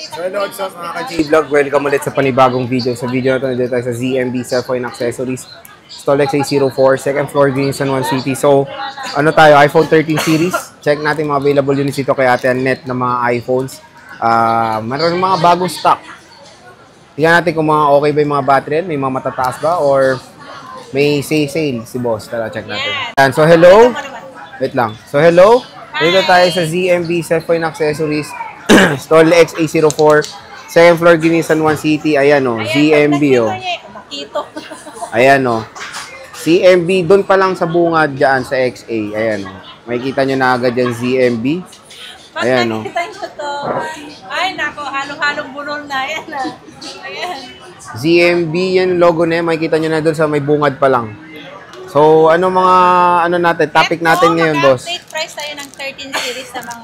So hello, what's up mga ka-G-Vlog? Welcome ulit sa panibagong video. Sa video na ito, nandito tayo sa ZMB Cellphone Accessories Stall XA04, second floor, Green San Juan City. So, ano tayo, iPhone 13 series. Check natin mga available units dito kay Ate Annette na mga iPhones. Meron mga bagong stock. Tingnan natin kung mga okay ba yung mga battery, may mga matataas ba, or may sale si boss. Tara, check natin. Yan. So, hello. Wait lang. So, hello. Dito tayo sa ZMB Cellphone Accessories Stall XA04, second floor, Green San Juan City. Ayan o, ZMB o. Ayan o. CMB, doon pa lang sa bungad dyan sa XA. Ayan o. Makikita nyo na agad yan, ZMB. Ayan o. Ay, nako, halo-halong bulol na. Ayan na. Ayan. ZMB, yan logo na yan. Makikita nyo na doon sa may bungad pa lang. So, ano mga, ano natin, topic natin ngayon, boss? Mag-update price tayo ng 13 series sa mga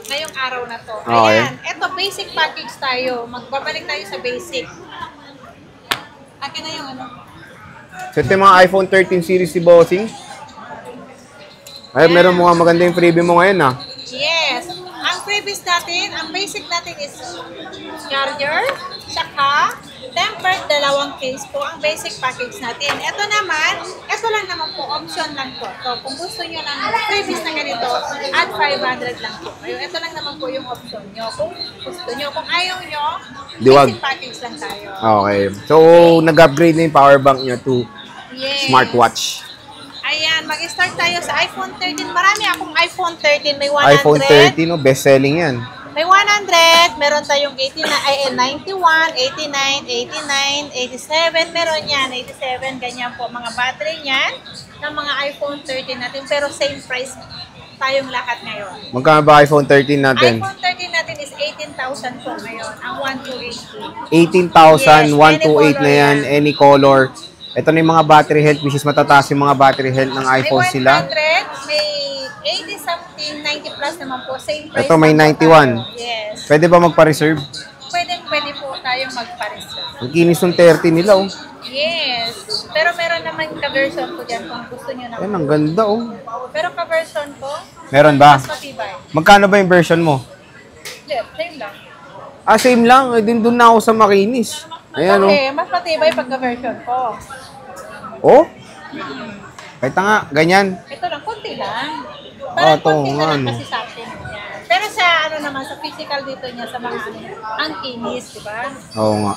ngayong araw na to. Okay. Ayan, eto basic package tayo. Magbabalik tayo sa basic. Akin na yung ano. So, ito yung mga iPhone 13 series si Bossing. Ay, meron mga maganda yung freebie mo ngayon, ah. Yes. Ang freebies natin, ang basic natin is charger, saka tempered, dalawang case po ang basic package natin. Ito naman, ito lang naman po, option lang po. So, kung gusto nyo ng freebies na ganito, at 500 lang po. Ayun, ito lang naman po yung option nyo. Kung gusto nyo, kung ayaw nyo, basic package lang tayo. Okay. So, nag-upgrade na yung power bank nyo to smartwatch. Ayan, mag-start tayo sa iPhone 13. Marami akong iPhone 13. May 100. iPhone 13, no? Best-selling yan. May 100, meron tayong 91, 89, 89, 87, meron yan, 87, ganyan po, mga battery niyan ng mga iPhone 13 natin, pero same price tayong lahat ngayon. Magkano ba iPhone 13 natin? iPhone 13 natin is 18,000 po ngayon, ang 1288. 18,000, Yes, 128 na yan, any color. Ito na yung mga battery health, which is matataas yung mga battery health ng iPhone sila. May 100, may 80 something, 90 plus naman po, same price. Ito may 91. Yes. Pwede ba magpa-reserve? Pwede po tayong magpa-reserve. Ang kinis yung 30 nila, oh. Yes. Pero meron naman ka-version ko dyan kung gusto nyo naman. Ayan, ang ganda, oh. Pero ka-version ko, Meron ba? mas matibay. Magkano ba yung version mo? Yeah, same lang. Ah, same lang. Eh, din doon na ako sa makinis. Ayan, oh. Okay, mas matibay pag ka-version ko. Oh? Kahit nga, ganyan. Ito lang, konti lang. Parang konti na lang kasi sa akin. Yan. Pero sa ano naman, sa physical dito niya, sa mga ano, ang kinis, di ba? Oo nga.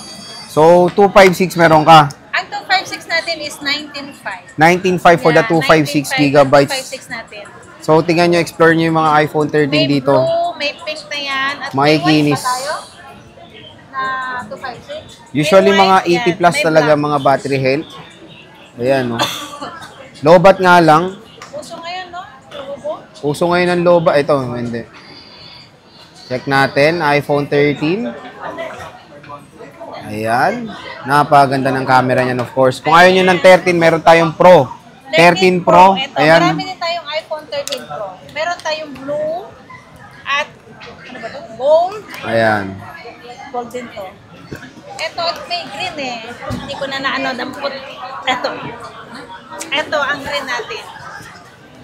So, 256 meron ka. Ang 256 natin is 19.5. 19.5 for the 256 gigabytes. 256 natin. So, tingnan nyo, explore nyo yung mga iPhone 13 May dito. blue, may pink na yan. At Makikinis. may white pa tayo na 256. Usually, May mga white 80 yan, plus may talaga black. mga battery health. Ayan, oh. Lobat nga lang. Uso ngayon, no? Tubo. Uso ngayon ang lobat. Ito, hindi. Check natin, iPhone 13. Ayan. Napaganda ng camera niyan, of course. Kung ayaw nyo ng 13, meron tayong Pro. 13 Pro. Ito, Ayan. marami din tayong iPhone 13 Pro. Meron tayong blue at ano ba ito? Gold. Ayan. Gold din to. Ito, may green eh. Hindi ko na dampot. Ito. Ito ang green natin.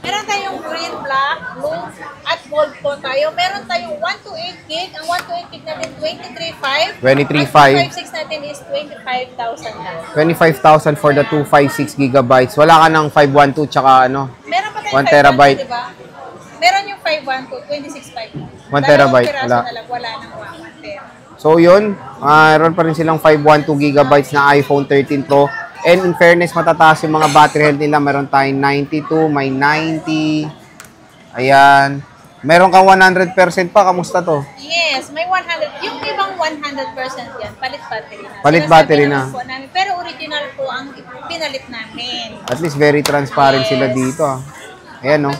Meron tayong green, black, blue, at gold po tayo. Meron tayong 128 gig. Ang 128 gig natin, 23.5. 23.5. Ang 256 natin is 25,000 lang. 25,000 for the 256 gigabytes. Wala ka ng 512 tsaka ano? Meron pa tayong 1 terabyte. 512, diba? Meron yung 512, 26.5. 1 terabyte. Wala. Wala nang 1 terabyte. So yun, mayroon pa rin silang 512 gigabytes na iPhone 13 Pro. And in fairness, matataas yung mga battery health nila. Meron tayong 92, may 90. Ayan. Meron kang 100% pa. Kamusta to? Yes, may 100. Yung ibang 100% yan, palit battery na. Palit Sinasabi battery naman na. po namin, pero original po ang pinalit namin. At least very transparent sila dito. Ayan, no?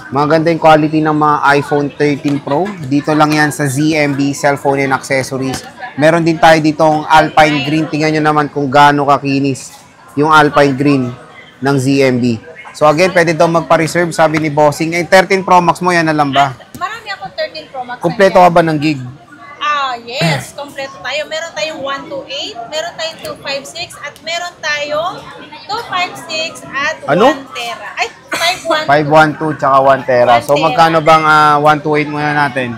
Maganda yung quality ng mga iPhone 13 Pro. Dito lang yan sa ZMB Cellphone and Accessories. Meron din tayo ditong Alpine Green. Tingnan nyo naman kung gaano kakinis yung Alpine Green ng ZMB. So again, pwede daw magpa-reserve, sabi ni Bossing. Eh, 13 Pro Max mo, yan na lang ba? Marami akong 13 Pro Max. Kompleto ka ba ng gig? Yes, kompleto tayo. Meron tayong 128, meron tayong 256, at meron tayong 256 at 1 Ano? tera. Ay, 512. 512 tsaka 1 tera. So magkano bang 128 muna natin?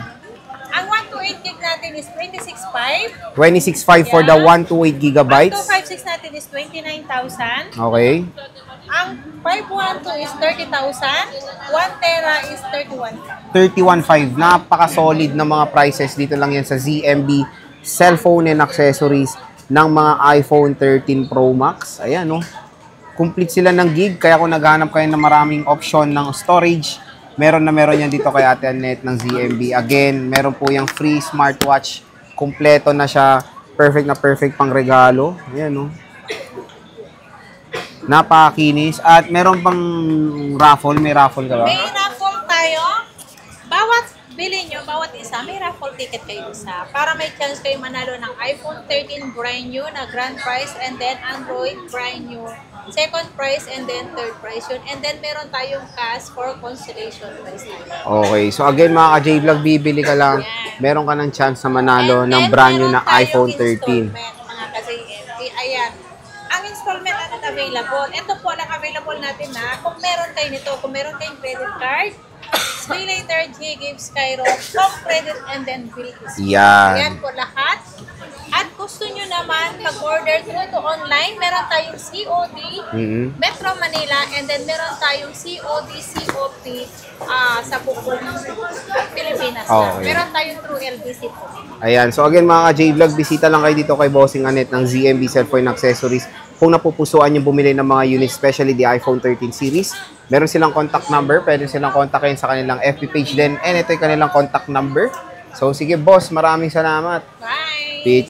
Ang 128 gig natin is 26.5. 26.5 for the 128 Ang gigabytes. 256 natin is 29,000. Okay. Ang 512 is 30,000. 1 tera is 31,000. 31.5. Napaka-solid na mga prices. Dito lang yan sa ZMB cellphone and accessories ng mga iPhone 13 Pro Max. Ayan, no? Complete sila ng gig. Kaya kung naghanap kayo ng maraming option ng storage, meron yan dito kay Ate Annette ng ZMB. Again, meron po yung free smartwatch. Kompleto na siya. Perfect na perfect pang regalo. Ayan, no? Napakakinis. At meron pang raffle. May raffle ka ba? May raffle tayo. Bawat bili nyo, bawat isa, may raffle ticket kayo isa. Para may chance kayo manalo ng iPhone 13 brand new na grand prize, and then Android brand new second prize, and then third prize yun. And then meron tayong cash for consolation prize tayo. Okay. So again, mga ka-J-Vlog, bibili ka lang. Meron ka ng chance na manalo And ng then, brand new na meron tayong iPhone 13. installment, mga ka-JMP. Ayan. Ang installment natin available. Ito po lang available natin na kung meron kayo nito, kung meron kayong credit card, Pay Later, G-Gives, Cairo, Home Credit, and then Bill is. Yan. Yan po lahat. At gusto nyo naman mag-order through to online, meron tayong COD, Metro Manila, and then meron tayong COD, COP sa buong Pilipinas. Okay. Meron tayong through LBC po. Ayan. So again, mga ka-J-Vlog, bisita lang kayo dito kay Bossing Annette ng ZMB Cellphone Accessories. Kung napupusuan yung bumili ng mga units, especially the iPhone 13 series, meron silang contact number. Pwede silang kontakin sa kanilang FB page din. And ito yung kanilang contact number. So sige, boss, maraming salamat. Bye! Peace.